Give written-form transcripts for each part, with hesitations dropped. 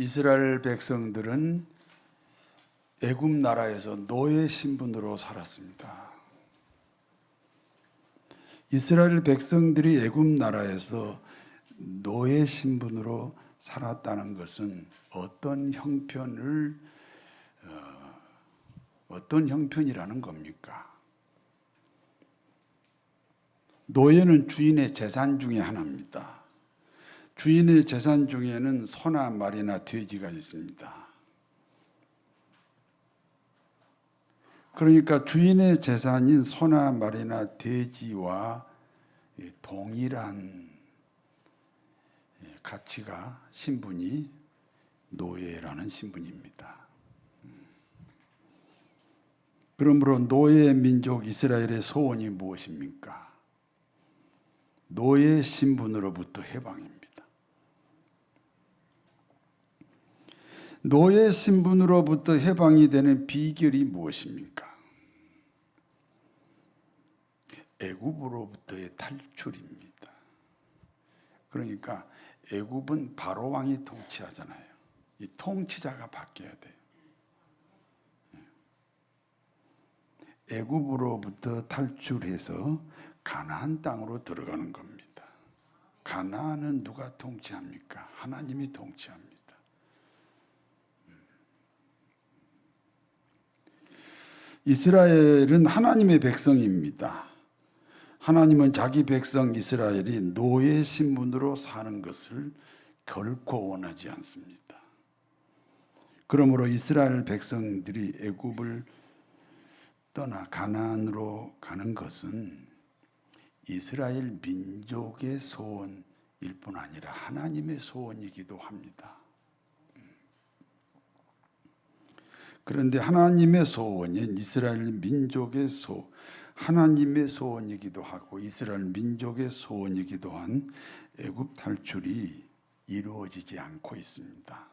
이스라엘 백성들은 애굽 나라에서 노예 신분으로 살았습니다. 이스라엘 백성들이 애굽 나라에서 노예 신분으로 살았다는 것은 어떤 형편이라는 겁니까? 노예는 주인의 재산 중에 하나입니다. 주인의 재산 중에는 소나 말이나 돼지가 있습니다. 그러니까 주인의 재산인 소나 말이나 돼지와 동일한 가치가 신분이 노예라는 신분입니다. 그러므로 노예 민족 이스라엘의 소원이 무엇입니까? 노예 신분으로부터 해방입니다. 노예 신분으로부터 해방이 되는 비결이 무엇입니까? 애굽으로부터의 탈출입니다. 그러니까 애굽은 바로 왕이 통치하잖아요. 이 통치자가 바뀌어야 돼요. 애굽으로부터 탈출해서 가나안 땅으로 들어가는 겁니다. 가나안은 누가 통치합니까? 하나님이 통치합니다. 이스라엘은 하나님의 백성입니다. 하나님은 자기 백성 이스라엘이 노예 신분으로 사는 것을 결코 원하지 않습니다. 그러므로 이스라엘 백성들이 애굽을 떠나 가나안으로 가는 것은 이스라엘 민족의 소원일 뿐 아니라 하나님의 소원이기도 합니다. 그런데 하나님의 소원인 이스라엘 민족의 하나님의 소원이기도 하고 이스라엘 민족의 소원이기도 한 애굽 탈출이 이루어지지 않고 있습니다.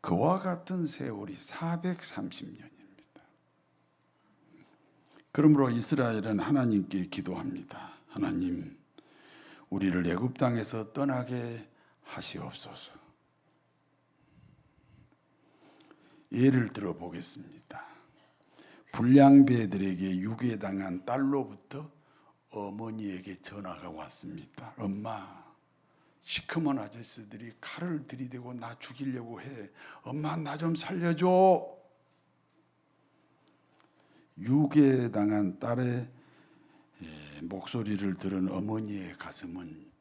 그와 같은 세월이 430년입니다. 그러므로 이스라엘은 하나님께 기도합니다. 하나님, 우리를 애굽 땅에서 떠나게 하시옵소서. 예를 들어 보겠습니다. 불량배들에게 유괴당한 딸로부터 어머니에게 전화가 왔습니다. 엄마, 시커먼 아저씨들이 칼을 들이대고 나 죽이려고 해. 엄마, 나 좀 살려줘. 유괴당한 딸의 목소리를 들은 어머니의 가슴은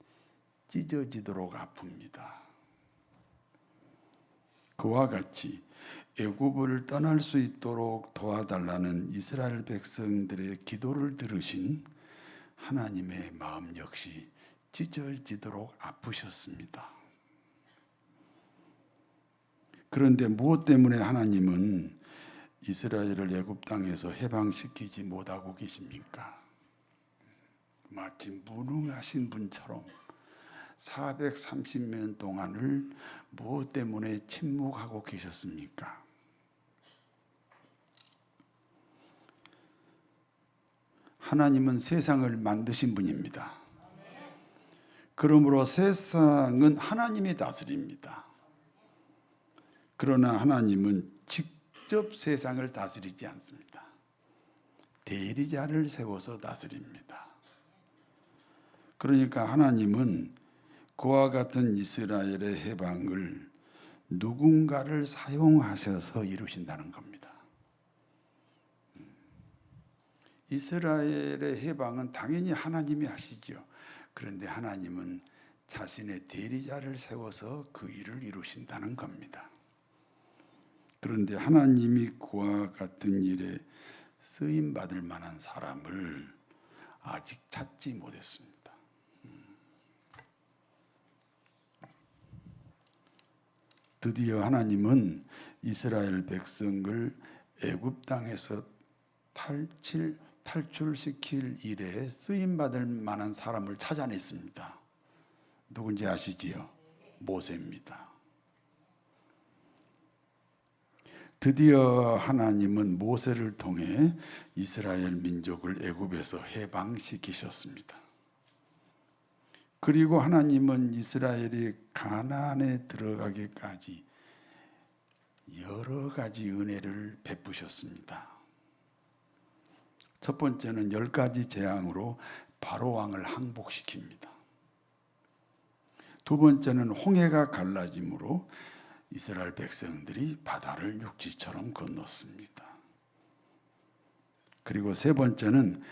찢어지도록 아픕니다. 그와 같이 애굽을 떠날 수 있도록 도와달라는 이스라엘 백성들의 기도를 들으신 하나님의 마음 역시 찢어지도록 아프셨습니다. 그런데 무엇 때문에 하나님은 이스라엘을 애굽 땅에서 해방시키지 못하고 계십니까? 마치 무능하신 분처럼 430년 동안을 무엇 때문에 침묵하고 계셨습니까? 하나님은 세상을 만드신 분입니다. 그러므로 세상은 하나님이 다스립니다. 그러나 하나님은 직접 세상을 다스리지 않습니다. 대리자를 세워서 다스립니다. 그러니까 하나님은 그와 같은 이스라엘의 해방을 누군가를 사용하셔서 이루신다는 겁니다. 이스라엘의 해방은 당연히 하나님이 하시죠. 그런데 하나님은 자신의 대리자를 세워서 그 일을 이루신다는 겁니다. 그런데 하나님이 그와 같은 일에 쓰임받을 만한 사람을 아직 찾지 못했습니다. 드디어 하나님은 이스라엘 백성을 애굽 땅에서 탈출시킬 일에 쓰임받을 만한 사람을 찾아냈습니다. 누군지 아시지요? 모세입니다. 드디어 하나님은 모세를 통해 이스라엘 민족을 애굽에서 해방시키셨습니다. 그리고 하나님은 이스라엘이 가나안에 들어가기까지 여러 가지 은혜를 베푸셨습니다. 첫 번째는 10가지 재앙으로 바로 왕을 항복시킵니다. 두 번째는 홍해가 갈라짐으로 이스라엘 백성들이 바다를 육지처럼 건넜습니다. 그리고 세 번째는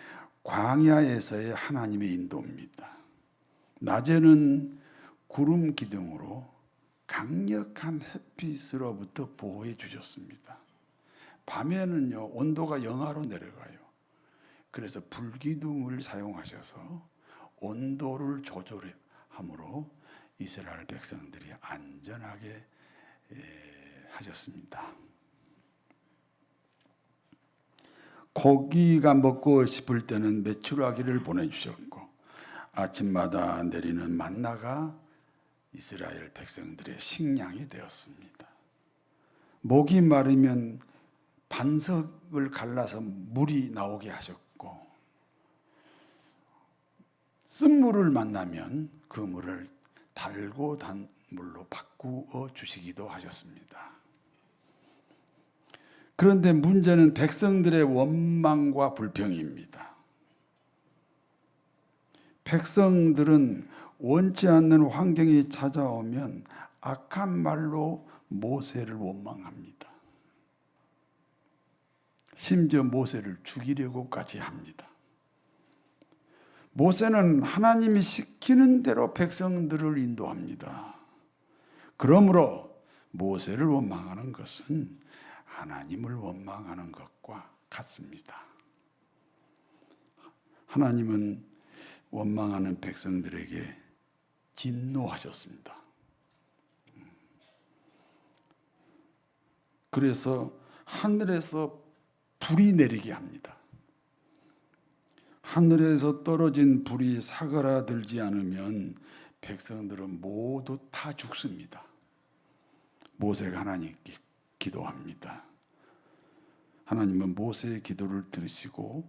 광야에서의 하나님의 인도입니다. 낮에는 구름 기둥으로 강력한 햇빛으로부터 보호해 주셨습니다. 밤에는요, 온도가 영하로 내려가요. 그래서 불기둥을 사용하셔서 온도를 조절함으로 이스라엘 백성들이 안전하게 하셨습니다. 고기가 먹고 싶을 때는 메추라기를 보내주셨고 아침마다 내리는 만나가 이스라엘 백성들의 식량이 되었습니다. 목이 마르면 반석을 갈라서 물이 나오게 하셨고 쓴물을 만나면 그 물을 달고 단 물로 바꾸어 주시기도 하셨습니다. 그런데 문제는 백성들의 원망과 불평입니다. 백성들은 원치 않는 환경이 찾아오면 악한 말로 모세를 원망합니다. 심지어 모세를 죽이려고까지 합니다. 모세는 하나님이 시키는 대로 백성들을 인도합니다. 그러므로 모세를 원망하는 것은 하나님을 원망하는 것과 같습니다. 하나님은 원망하는 백성들에게 진노하셨습니다. 그래서 하늘에서 불이 내리게 합니다. 하늘에서 떨어진 불이 사그라들지 않으면 백성들은 모두 다 죽습니다. 모세가 하나님께 기도합니다. 하나님은 모세의 기도를 들으시고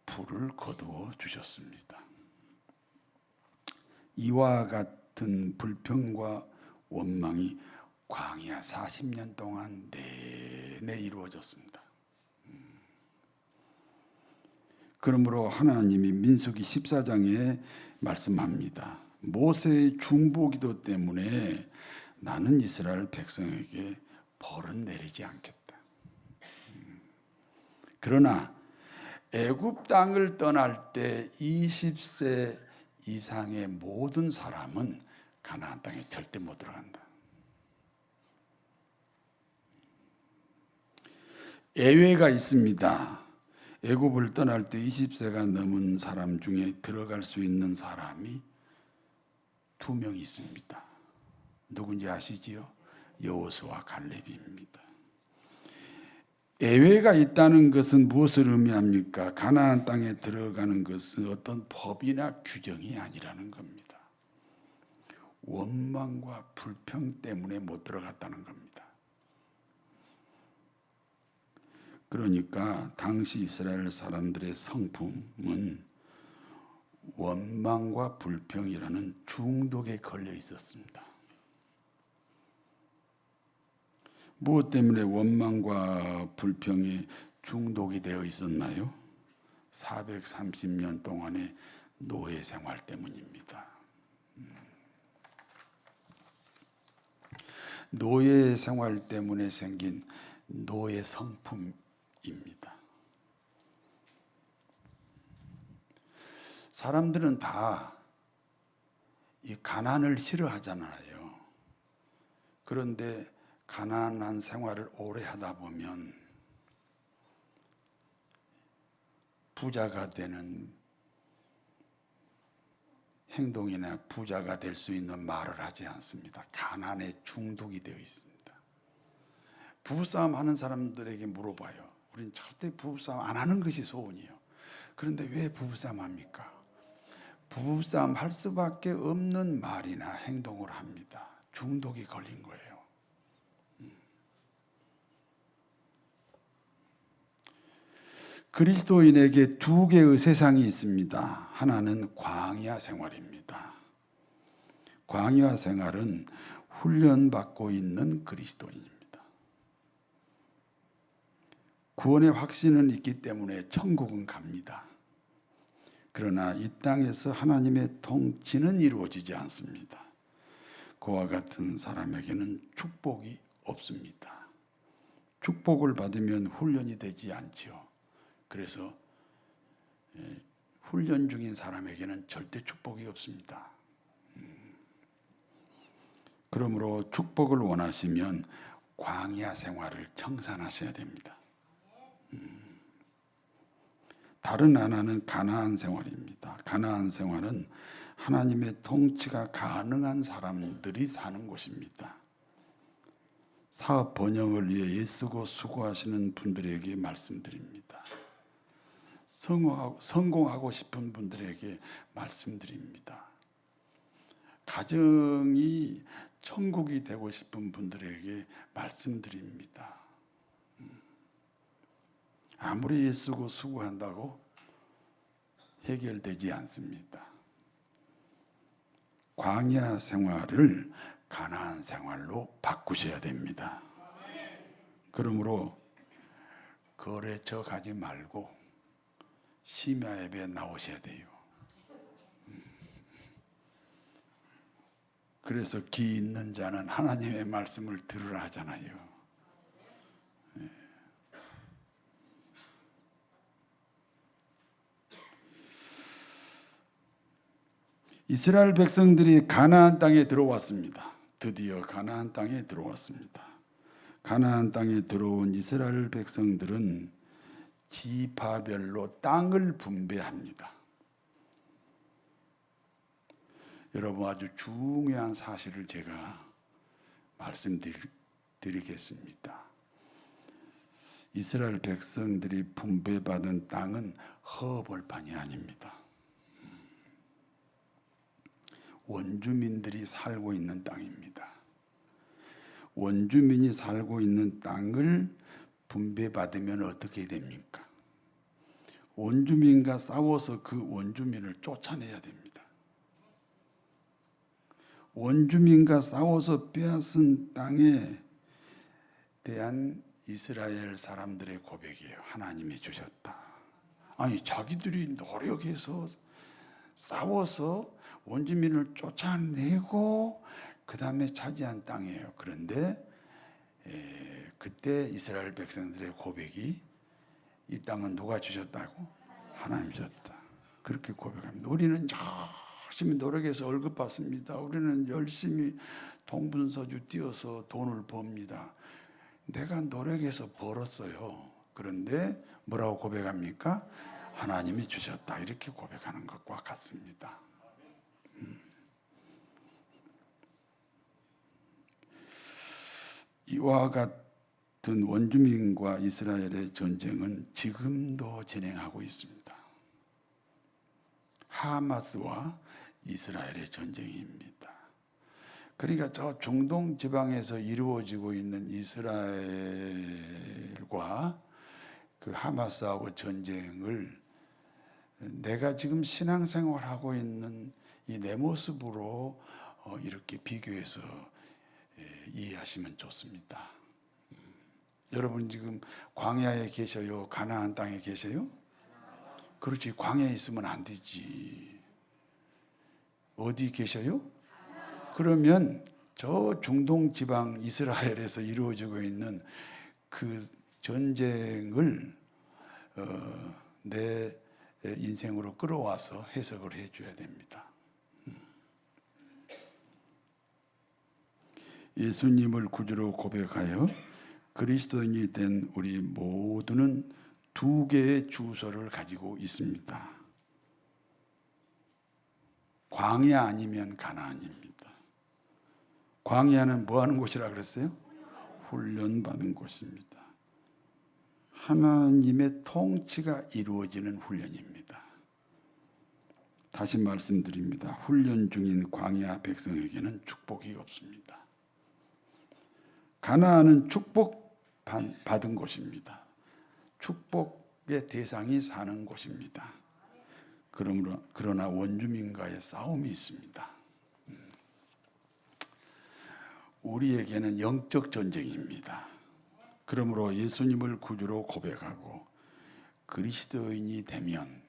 불을 거두어 주셨습니다. 이와 같은 불평과 원망이 광야 40년 동안 내내 이루어졌습니다. 그러므로 하나님이 민수기 14장에 말씀합니다. 모세의 중보기도 때문에 나는 이스라엘 백성에게 벌은 내리지 않겠다. 그러나 애굽 땅을 떠날 때 20세 이상의 모든 사람은 가나안 땅에 절대 못 들어간다. 예외가 있습니다. 애굽을 떠날 때 20세가 넘은 사람 중에 들어갈 수 있는 사람이 2명 있습니다. 누군지 아시지요? 여호수아 갈렙입니다. 예외가 있다는 것은 무엇을 의미합니까? 가나안 땅에 들어가는 것은 어떤 법이나 규정이 아니라는 겁니다. 원망과 불평 때문에 못 들어갔다는 겁니다. 그러니까 당시 이스라엘 사람들의 성품은 원망과 불평이라는 중독에 걸려 있었습니다. 무엇 때문에 원망과 불평이 중독이 되어 있었나요? 430년 동안의 노예 생활 때문입니다. 노예 생활 때문에 생긴 노예 성품입니다. 사람들은 다 이 가난을 싫어하잖아요. 그런데 가난한 생활을 오래 하다 보면 부자가 되는 행동이나 부자가 될 수 있는 말을 하지 않습니다. 가난에 중독이 되어 있습니다. 부부싸움 하는 사람들에게 물어봐요. 우리는 절대 부부싸움 안 하는 것이 소원이에요. 그런데 왜 부부싸움 합니까? 부부싸움 할 수밖에 없는 말이나 행동을 합니다. 중독이 걸린 거예요. 그리스도인에게 두 개의 세상이 있습니다. 하나는 광야 생활입니다. 광야 생활은 훈련받고 있는 그리스도인입니다. 구원의 확신은 있기 때문에 천국은 갑니다. 그러나 이 땅에서 하나님의 통치는 이루어지지 않습니다. 그와 같은 사람에게는 축복이 없습니다. 축복을 받으면 훈련이 되지 않지요. 그래서 훈련 중인 사람에게는 절대 축복이 없습니다. 그러므로 축복을 원하시면 광야 생활을 청산하셔야 됩니다. 다른 하나는 가나안 생활입니다. 가나안 생활은 하나님의 통치가 가능한 사람들이 사는 곳입니다. 사업 번영을 위해 애쓰고 수고하시는 분들에게 말씀드립니다. 성공하고 싶은 분들에게 말씀드립니다. 가정이 천국이 되고 싶은 분들에게 말씀드립니다. 아무리 애쓰고 수고한다고 해결되지 않습니다. 광야 생활을 가나안 생활로 바꾸셔야 됩니다. 그러므로 거래처 가지 말고 심야 예배에 나오셔야 돼요. 그래서 기 있는 자는 하나님의 말씀을 들으라 하잖아요. 이스라엘 백성들이 가나안 땅에 들어왔습니다. 드디어 가나안 땅에 들어왔습니다. 가나안 땅에 들어온 이스라엘 백성들은 지파별로 땅을 분배합니다. 여러분, 아주 중요한 사실을 제가 말씀드리겠습니다. 이스라엘 백성들이 분배받은 땅은 허벌판이 아닙니다. 원주민들이 살고 있는 땅입니다. 원주민이 살고 있는 땅을 분배받으면 어떻게 됩니까? 원주민과 싸워서 그 원주민을 쫓아내야 됩니다. 원주민과 싸워서 빼앗은 땅에 대한 이스라엘 사람들의 고백이에요. 하나님이 주셨다. 아니, 자기들이 노력해서 싸워서 원주민을 쫓아내고 그 다음에 차지한 땅이에요. 그런데 그때 이스라엘 백성들의 고백이 이 땅은 누가 주셨다고? 하나님이 주셨다. 그렇게 고백합니다. 우리는 열심히 노력해서 월급 받습니다. 우리는 열심히 동분서주 뛰어서 돈을 법니다. 내가 노력해서 벌었어요. 그런데 뭐라고 고백합니까? 하나님이 주셨다. 이렇게 고백하는 것과 같습니다. 이와 같은 원주민과 이스라엘의 전쟁은 지금도 진행하고 있습니다. 하마스와 이스라엘의 전쟁입니다. 그러니까 저 중동 지방에서 이루어지고 있는 이스라엘과 그 하마스하고 전쟁을 내가 지금 신앙생활하고 있는 이 내 모습으로 이렇게 비교해서 이해하시면 좋습니다. 여러분 지금 광야에 계셔요? 가나안 땅에 계세요? 그렇지, 광야에 있으면 안 되지. 어디 계셔요? 그러면 저 중동 지방 이스라엘에서 이루어지고 있는 그 전쟁을 내 인생으로 끌어와서 해석을 해줘야 됩니다. 예수님을 구주로 고백하여 그리스도인이 된 우리 모두는 두 개의 주소를 가지고 있습니다. 광야 아니면 가나안입니다. 광야는 뭐 하는 곳이라 그랬어요? 훈련받는 곳입니다. 하나님의 통치가 이루어지는 훈련입니다. 다시 말씀드립니다. 훈련 중인 광야 백성에게는 축복이 없습니다. 가나안은 축복 받은 곳입니다. 축복의 대상이 사는 곳입니다. 그러나 원주민과의 싸움이 있습니다. 우리에게는 영적 전쟁입니다. 그러므로 예수님을 구주로 고백하고 그리스도인이 되면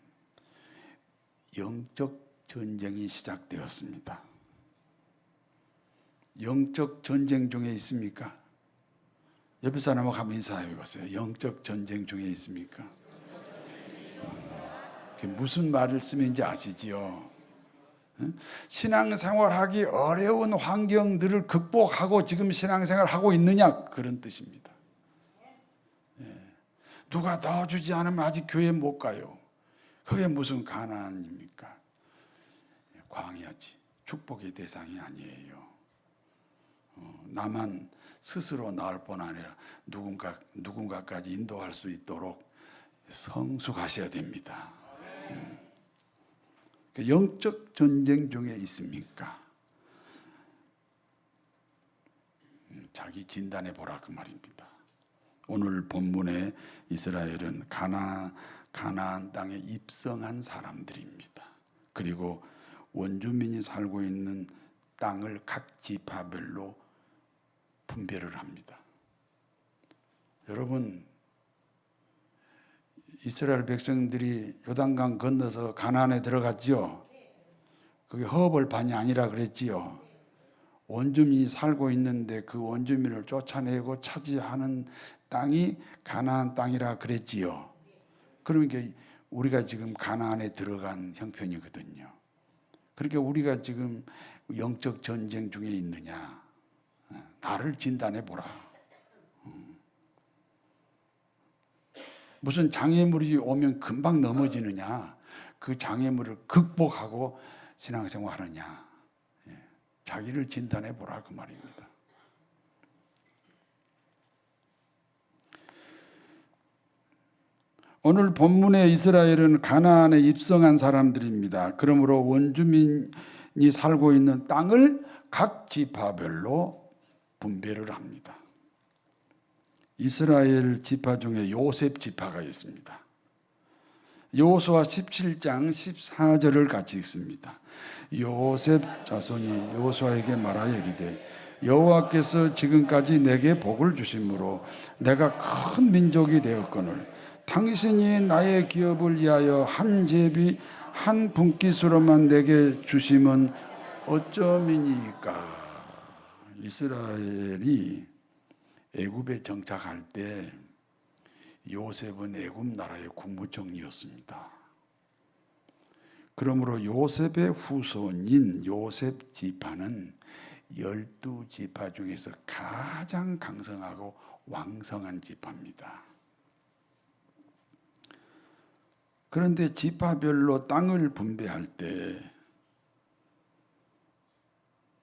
영적 전쟁이 시작되었습니다. 영적 전쟁 중에 있습니까? 옆에 사람하고 한번 인사해 보세요. 영적 전쟁 중에 있습니까? 그게 무슨 말씀인지 아시지요? 신앙생활하기 어려운 환경들을 극복하고 지금 신앙생활하고 있느냐, 그런 뜻입니다. 누가 도와주지 않으면 아직 교회 못 가요. 그게 무슨 가난입니까? 광야지. 축복의 대상이 아니에요. 나만 스스로 나을 뿐 아니라 누군가까지 인도할 수 있도록 성숙하셔야 됩니다. 영적 전쟁 중에 있습니까? 자기 진단해 보라, 그 말입니다. 오늘 본문에 이스라엘은 가나안 땅에 입성한 사람들입니다. 그리고 원주민이 살고 있는 땅을 각 지파별로 분배를 합니다. 여러분, 이스라엘 백성들이 요단강 건너서 가나안에 들어갔지요. 그게 허벌판이 아니라 그랬지요. 원주민이 살고 있는데 그 원주민을 쫓아내고 차지하는 땅이 가나안 땅이라 그랬지요. 그러니까 우리가 지금 가나안에 들어간 형편이거든요. 그러니까 우리가 지금 영적 전쟁 중에 있느냐, 나를 진단해 보라. 무슨 장애물이 오면 금방 넘어지느냐, 그 장애물을 극복하고 신앙생활하느냐, 자기를 진단해 보라, 그 말입니다. 오늘 본문의 이스라엘은 가나안에 입성한 사람들입니다. 그러므로 원주민이 살고 있는 땅을 각 지파별로 분배를 합니다. 이스라엘 지파 중에 요셉 지파가 있습니다. 여호수아 17장 14절을 같이 읽습니다. 요셉 자손이 여호수아에게 말하여 이르되 여호와께서 지금까지 내게 복을 주심으로 내가 큰 민족이 되었거늘 당신이 나의 기업을 위하여 한 제비 한 분깃으로만 내게 주심은 어쩌미니까. 이스라엘이 애굽에 정착할 때 요셉은 애굽 나라의 국무총리였습니다. 그러므로 요셉의 후손인 요셉 지파는 12지파 중에서 가장 강성하고 왕성한 지파입니다. 그런데 지파별로 땅을 분배할 때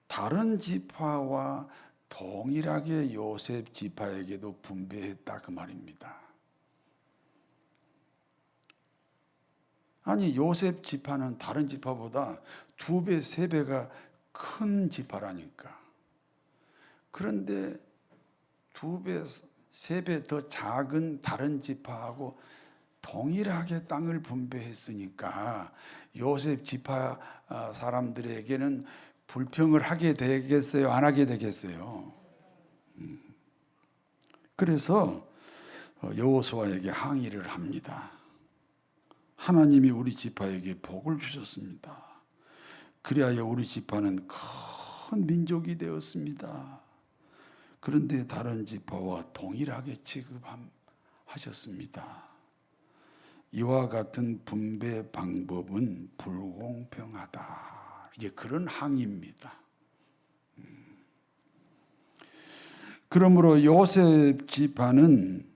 다른 지파와 동일하게 요셉 지파에게도 분배했다, 그 말입니다. 아니, 요셉 지파는 다른 지파보다 2배, 3배가 큰 지파라니까. 그런데 2배, 3배 더 작은 다른 지파하고 동일하게 땅을 분배했으니까 요셉 지파 사람들에게는 불평을 하게 되겠어요? 안 하게 되겠어요? 그래서 여호수아에게 항의를 합니다. 하나님이 우리 지파에게 복을 주셨습니다. 그리하여 우리 지파는 큰 민족이 되었습니다. 그런데 다른 지파와 동일하게 취급하셨습니다. 이와 같은 분배 방법은 불공평하다. 이제 그런 항의입니다. 그러므로 요셉 지파는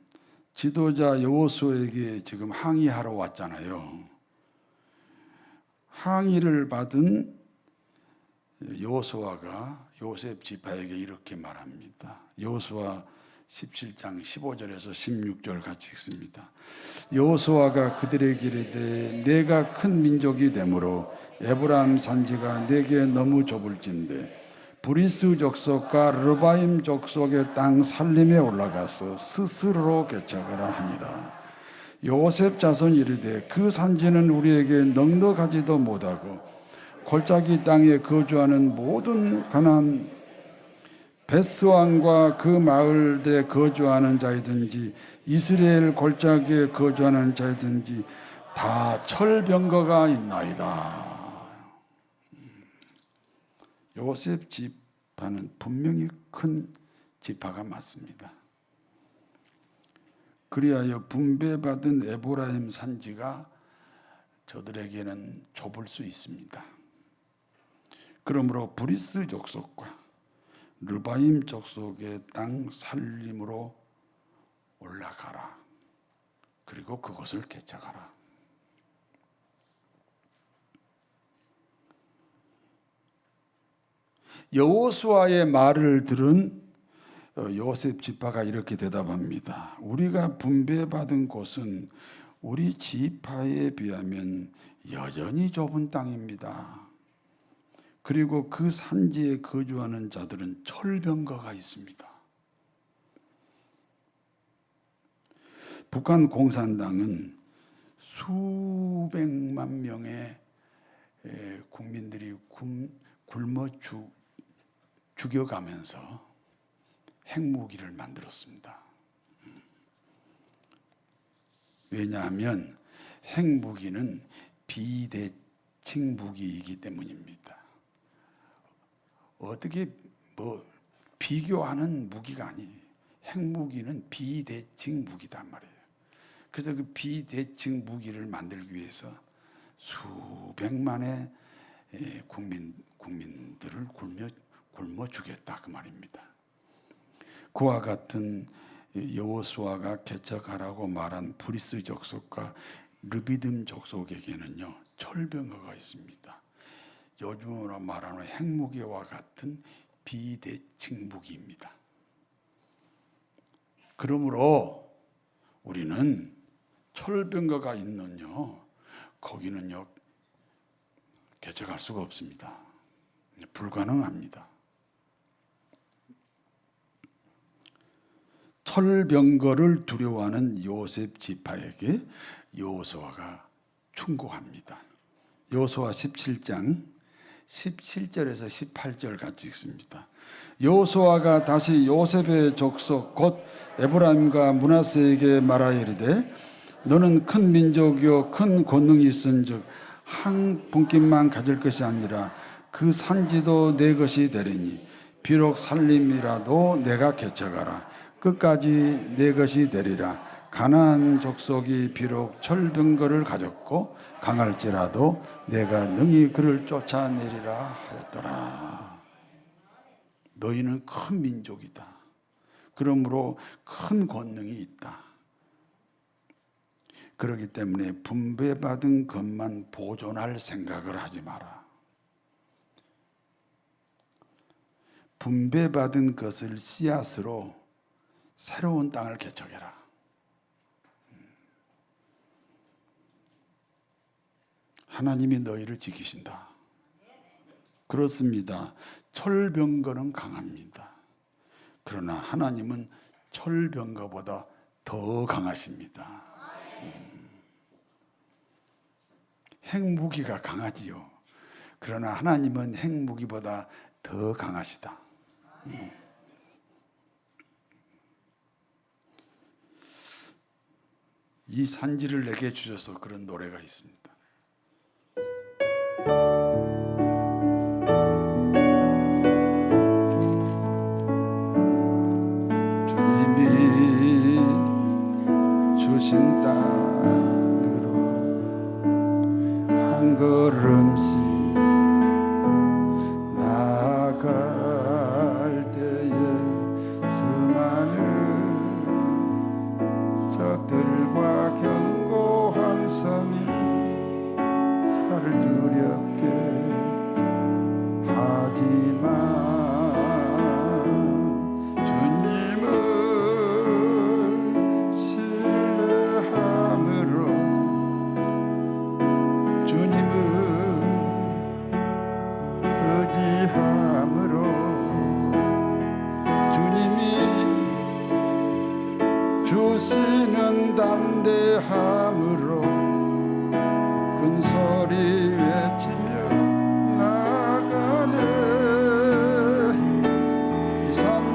지도자 여호수아에게 지금 항의하러 왔잖아요. 항의를 받은 여호수아가 요셉 지파에게 이렇게 말합니다. 여호수아 17장 15절에서 16절 같이 읽습니다. 여호수아가 그들에게 이르되 내가 큰 민족이 되므로 에브라임 산지가 내게 너무 좁을진데 브리스 족속과 르바임 족속의 땅 살림에 올라가서 스스로 개척하라 하니라. 요셉 자손이 이르되 그 산지는 우리에게 넉넉하지도 못하고 골짜기 땅에 거주하는 모든 가나안 베스 왕과 그 마을들에 거주하는 자이든지 이스라엘 골짜기에 거주하는 자이든지 다 철병거가 있나이다. 요셉 지파는 분명히 큰 지파가 맞습니다. 그리하여 분배받은 에브라임 산지가 저들에게는 좁을 수 있습니다. 그러므로 브리스 족속과 르바임 족속의 땅 살림으로 올라가라. 그리고 그곳을 개척하라. 여호수아의 말을 들은 요셉 지파가 이렇게 대답합니다. 우리가 분배받은 곳은 우리 지파에 비하면 여전히 좁은 땅입니다. 그리고 그 산지에 거주하는 자들은 철병거가 있습니다. 북한 공산당은 수백만 명의 국민들이 굶어 죽여가면서 핵무기를 만들었습니다. 왜냐하면 핵무기는 비대칭 무기이기 때문입니다. 어떻게 비교하는 무기가 아니에요. 핵무기는 비대칭 무기단 말이에요. 그래서 그 비대칭 무기를 만들기 위해서 수백만의 국민들을 굶어 죽였다 그 말입니다. 그와 같은 여호수아가 개척하라고 말한 브리스 족속과 르비딤 족속에게는요 철병거가 있습니다. 요즘으로 말하는 핵무기와 같은 비대칭 무기입니다. 그러므로 우리는 철병거가 있는요 거기는요 개척할 수가 없습니다. 불가능합니다. 철병거를 두려워하는 요셉 지파에게 여호수아가 충고합니다. 여호수아 17장 17절에서 18절 같이 읽습니다. 여호수아가 다시 요셉의 족속 곧 에브라임과 므낫세에게 말하여 이르되 너는 큰 민족이요 큰 권능이 있은즉 한 분깃만 가질 것이 아니라 그 산지도 내 것이 되리니 비록 살림이라도 내가 개척하라 끝까지 내 것이 되리라. 가나안 족속이 비록 철병거를 가졌고 강할지라도 내가 능히 그를 쫓아내리라 하였더라. 너희는 큰 민족이다. 그러므로 큰 권능이 있다. 그렇기 때문에 분배받은 것만 보존할 생각을 하지 마라. 분배받은 것을 씨앗으로 새로운 땅을 개척해라. 하나님이 너희를 지키신다. 그렇습니다. 철병거는 강합니다. 그러나 하나님은 철병거보다 더 강하십니다. 핵무기가 강하지요. 그러나 하나님은 핵무기보다 더 강하시다. 이 산지를 내게 주셔서 그런 노래가 있습니다. 주님이 주신 땅으로 한 걸음씩 나아갈 때에 수많은 적들과 견고한 섬이 나를 두렵게 하지만 주님을 신뢰함으로 주님을 의지함으로 주님이 주시는 담대함으로 큰 소리 외치며 나가네. 이 삶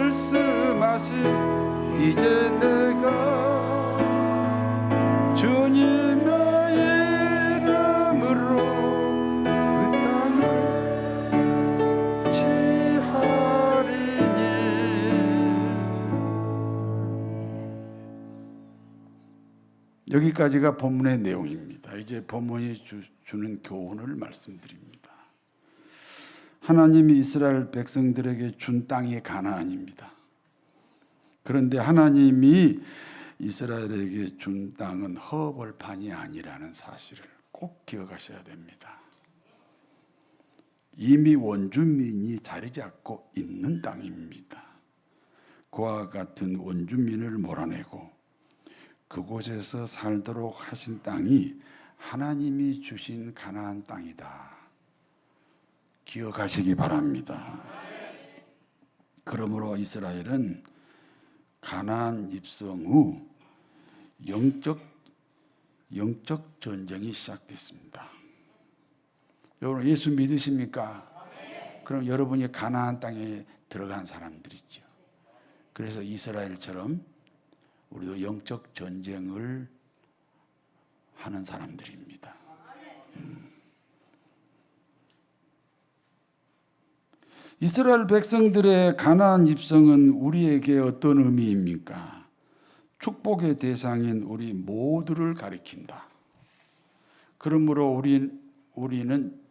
말씀하신 이제 내가 주님의 이름으로 그 땅을 취하리니. 여기까지가 본문의 내용입니다. 이제 본문이 주는 교훈을 말씀드립니다. 하나님이 이스라엘 백성들에게 준 땅이 가나안입니다. 그런데 하나님이 이스라엘에게 준 땅은 허벌판이 아니라는 사실을 꼭 기억하셔야 됩니다. 이미 원주민이 자리 잡고 있는 땅입니다. 그와 같은 원주민을 몰아내고 그곳에서 살도록 하신 땅이 하나님이 주신 가나안 땅이다. 기억하시기 바랍니다. 그러므로 이스라엘은 가나안 입성 후 영적 전쟁이 시작됐습니다. 여러분 예수 믿으십니까? 그럼 여러분이 가나안 땅에 들어간 사람들이죠. 그래서 이스라엘처럼 우리도 영적 전쟁을 하는 사람들입니다. 이스라엘 백성들의 가나안 입성은 우리에게 어떤 의미입니까? 축복의 대상인 우리 모두를 가리킨다. 그러므로 우리는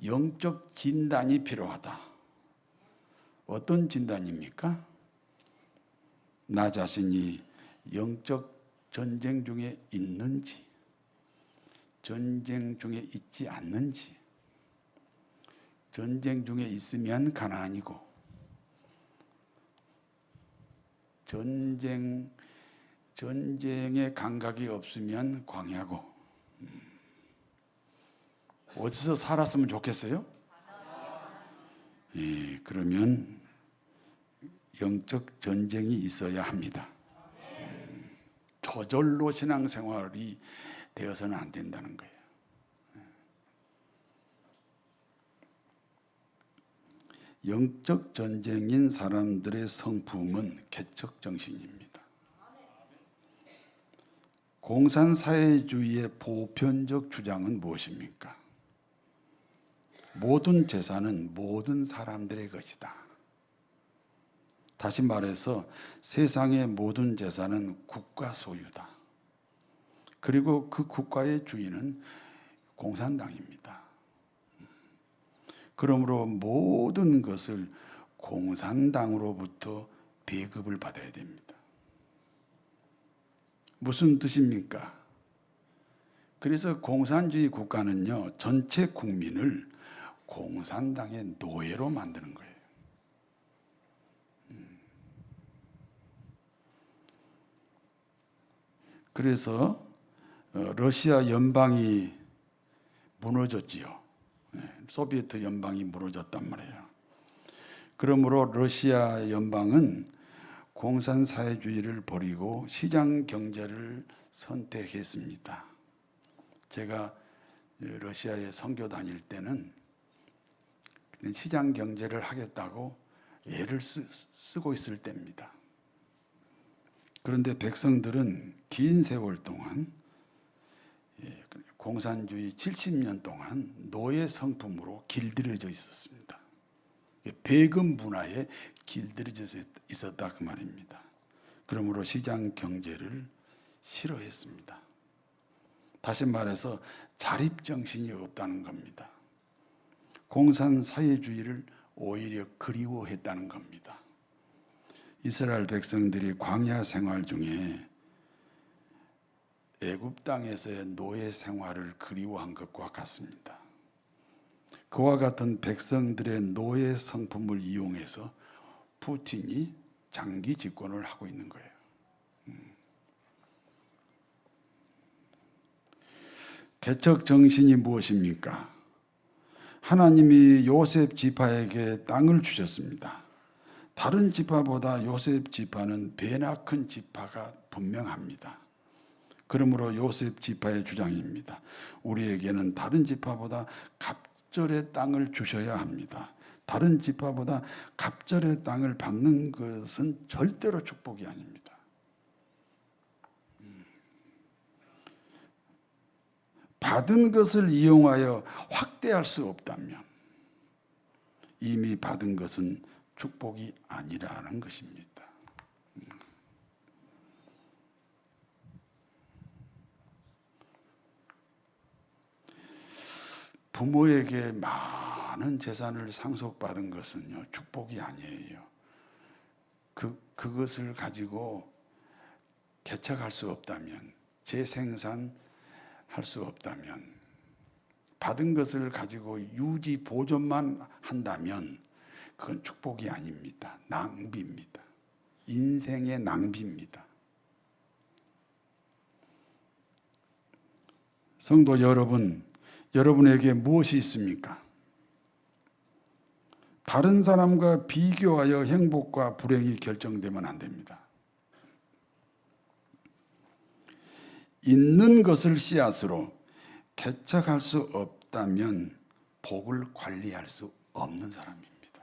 영적 진단이 필요하다. 어떤 진단입니까? 나 자신이 영적 전쟁 중에 있는지, 전쟁 중에 있지 않는지, 전쟁 중에 있으면 가나안이고, 전쟁에 감각이 없으면 광야고. 어디서 살았으면 좋겠어요? 예, 그러면 영적 전쟁이 있어야 합니다. 저절로 신앙생활이 되어서는 안 된다는 거예요. 영적 전쟁인 사람들의 성품은 개척 정신입니다. 공산사회주의의 보편적 주장은 무엇입니까? 모든 재산은 모든 사람들의 것이다. 다시 말해서 세상의 모든 재산은 국가 소유다. 그리고 그 국가의 주인은 공산당입니다. 그러므로 모든 것을 공산당으로부터 배급을 받아야 됩니다. 무슨 뜻입니까? 그래서 공산주의 국가는요, 전체 국민을 공산당의 노예로 만드는 거예요. 그래서 러시아 연방이 무너졌지요. 소비에트 연방이 무너졌단 말이에요. 그러므로 러시아 연방은 공산사회주의를 버리고 시장 경제를 선택했습니다. 제가 러시아에 선교 다닐 때는 시장 경제를 하겠다고 애를 쓰고 있을 때입니다. 그런데 백성들은 긴 세월 동안 공산주의 70년 동안 노예 성품으로 길들여져 있었습니다. 배급 문화에 길들여져 있었다 그 말입니다. 그러므로 시장 경제를 싫어했습니다. 다시 말해서 자립정신이 없다는 겁니다. 공산사회주의를 오히려 그리워했다는 겁니다. 이스라엘 백성들이 광야 생활 중에 애굽 땅에서의 노예 생활을 그리워한 것과 같습니다. 그와 같은 백성들의 노예 성품을 이용해서 푸틴이 장기 집권을 하고 있는 거예요. 개척 정신이 무엇입니까? 하나님이 요셉 지파에게 땅을 주셨습니다. 다른 지파보다 요셉 지파는 배나 큰 지파가 분명합니다. 그러므로 요셉 지파의 주장입니다. 우리에게는 다른 지파보다 갑절의 땅을 주셔야 합니다. 다른 지파보다 갑절의 땅을 받는 것은 절대로 축복이 아닙니다. 받은 것을 이용하여 확대할 수 없다면 이미 받은 것은 축복이 아니라는 것입니다. 부모에게 많은 재산을 상속받은 것은요, 축복이 아니에요. 그것을 가지고 개척할 수 없다면, 재생산할 수 없다면, 받은 것을 가지고 유지 보존만 한다면 그건 축복이 아닙니다. 낭비입니다. 인생의 낭비입니다. 성도 여러분, 여러분에게 무엇이 있습니까? 다른 사람과 비교하여 행복과 불행이 결정되면 안 됩니다. 있는 것을 씨앗으로 개척할 수 없다면 복을 관리할 수 없는 사람입니다.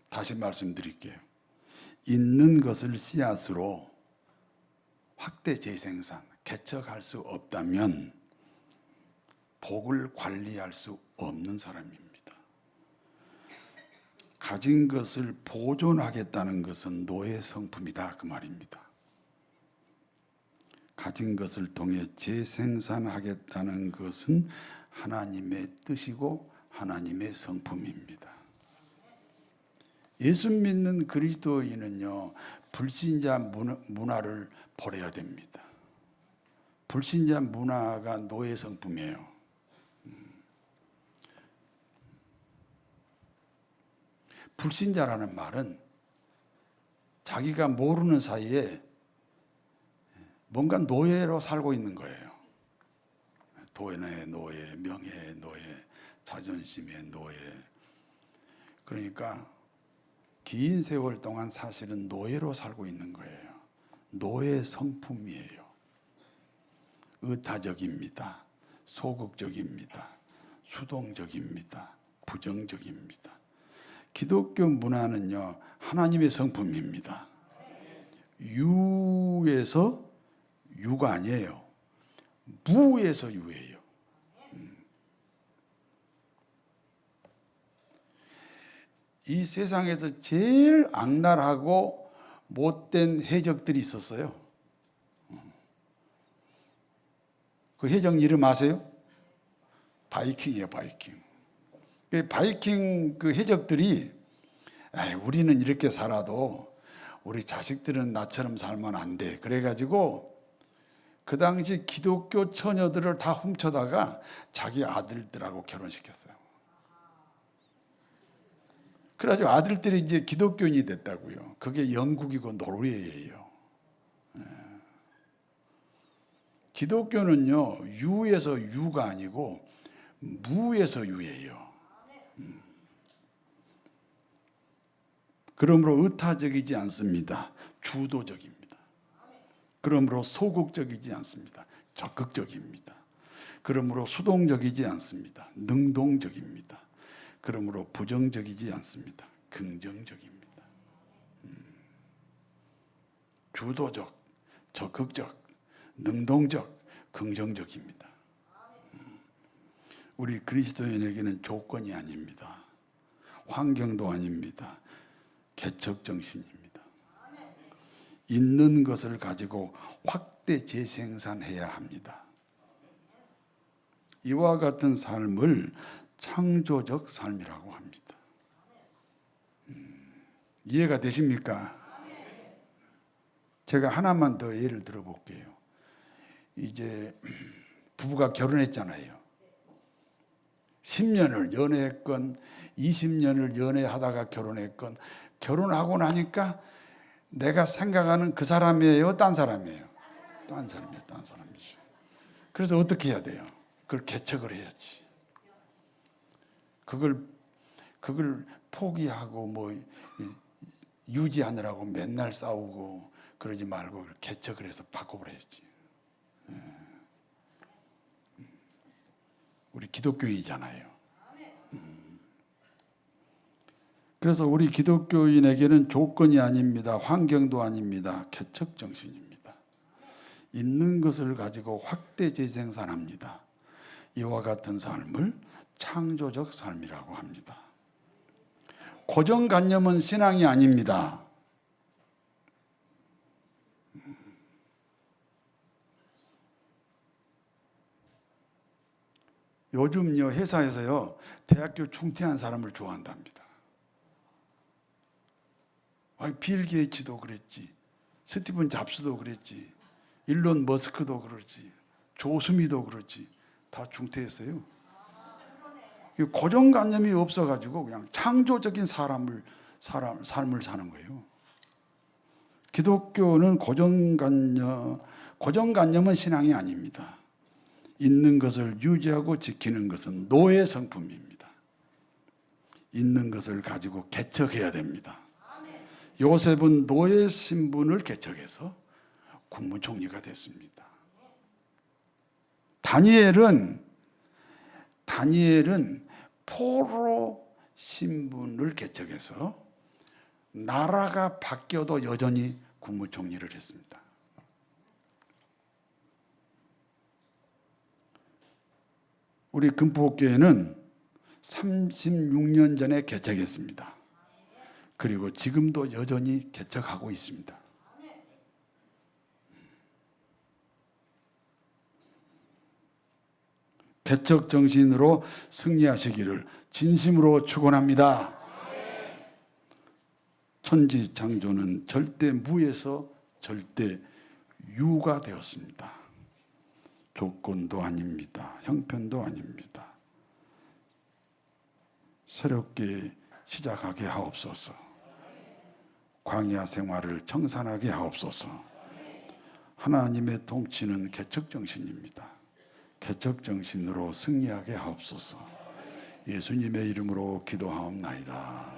다시 말씀드릴게요. 있는 것을 씨앗으로 확대 재생산, 개척할 수 없다면 복을 관리할 수 없는 사람입니다. 가진 것을 보존하겠다는 것은 노예 성품이다 그 말입니다. 가진 것을 통해 재생산하겠다는 것은 하나님의 뜻이고 하나님의 성품입니다. 예수 믿는 그리스도인은요, 불신자 문화를 버려야 됩니다. 불신자 문화가 노예 성품이에요. 불신자라는 말은 자기가 모르는 사이에 뭔가 노예로 살고 있는 거예요. 돈의 노예, 명예의 노예, 자존심의 노예. 그러니까 긴 세월 동안 사실은 노예로 살고 있는 거예요. 노예 성품이에요. 의타적입니다. 소극적입니다. 수동적입니다. 부정적입니다. 기독교 문화는요, 하나님의 성품입니다. 유에서 유가 아니에요. 무에서 유예요. 이 세상에서 제일 악랄하고 못된 해적들이 있었어요. 그 해적 이름 아세요? 바이킹이에요, 바이킹. 바이킹 그 해적들이 우리는 이렇게 살아도 우리 자식들은 나처럼 살면 안 돼. 그래가지고 그 당시 기독교 처녀들을 다 훔쳐다가 자기 아들들하고 결혼시켰어요. 그래가지고 아들들이 이제 기독교인이 됐다고요. 그게 영국이고 노르웨이예요. 기독교는요, 유에서 유가 아니고 무에서 유예요. 그러므로 의타적이지 않습니다. 주도적입니다. 그러므로 소극적이지 않습니다. 적극적입니다. 그러므로 수동적이지 않습니다. 능동적입니다. 그러므로 부정적이지 않습니다. 긍정적입니다. 주도적, 적극적, 능동적, 긍정적입니다. 우리 그리스도인에게는 조건이 아닙니다. 환경도 아닙니다. 개척 정신입니다. 있는 것을 가지고 확대 재생산해야 합니다. 이와 같은 삶을 창조적 삶이라고 합니다. 이해가 되십니까? 제가 하나만 더 예를 들어볼게요. 이제 부부가 결혼했잖아요. 10년을 연애했건 20년을 연애하다가 결혼했건 결혼하고 나니까 내가 생각하는 그 사람이에요? 딴 사람이에요? 딴 사람이에요. 딴 사람이죠. 그래서 어떻게 해야 돼요? 그걸 개척을 해야지. 그걸 포기하고 뭐 유지하느라고 맨날 싸우고 그러지 말고 개척을 해서 바꿔버려야지. 우리 기독교인이잖아요. 그래서 우리 기독교인에게는 조건이 아닙니다. 환경도 아닙니다. 개척 정신입니다. 있는 것을 가지고 확대 재생산합니다. 이와 같은 삶을 창조적 삶이라고 합니다. 고정관념은 신앙이 아닙니다. 요즘요 회사에서요 대학교 중퇴한 사람을 좋아한답니다. 빌 게이츠도 그랬지, 스티븐 잡스도 그랬지, 일론 머스크도 그렇지, 조수미도 그렇지, 다 중퇴했어요. 고정관념이 없어가지고 그냥 창조적인 삶을 사는 거예요. 기독교는 고정관념은 신앙이 아닙니다. 있는 것을 유지하고 지키는 것은 노예 성품입니다. 있는 것을 가지고 개척해야 됩니다. 요셉은 노예 신분을 개척해서 국무총리가 됐습니다. 다니엘은 포로 신분을 개척해서 나라가 바뀌어도 여전히 국무총리를 했습니다. 우리 금포교회는 36년 전에 개척했습니다. 그리고 지금도 여전히 개척하고 있습니다. 개척 정신으로 승리하시기를 진심으로 축원합니다. 천지 창조는 절대 무에서 절대 유가 되었습니다. 조건도 아닙니다. 형편도 아닙니다. 새롭게 시작하게 하옵소서. 광야 생활을 청산하게 하옵소서. 하나님의 통치는 개척 정신입니다. 개척 정신으로 승리하게 하옵소서. 예수님의 이름으로 기도하옵나이다.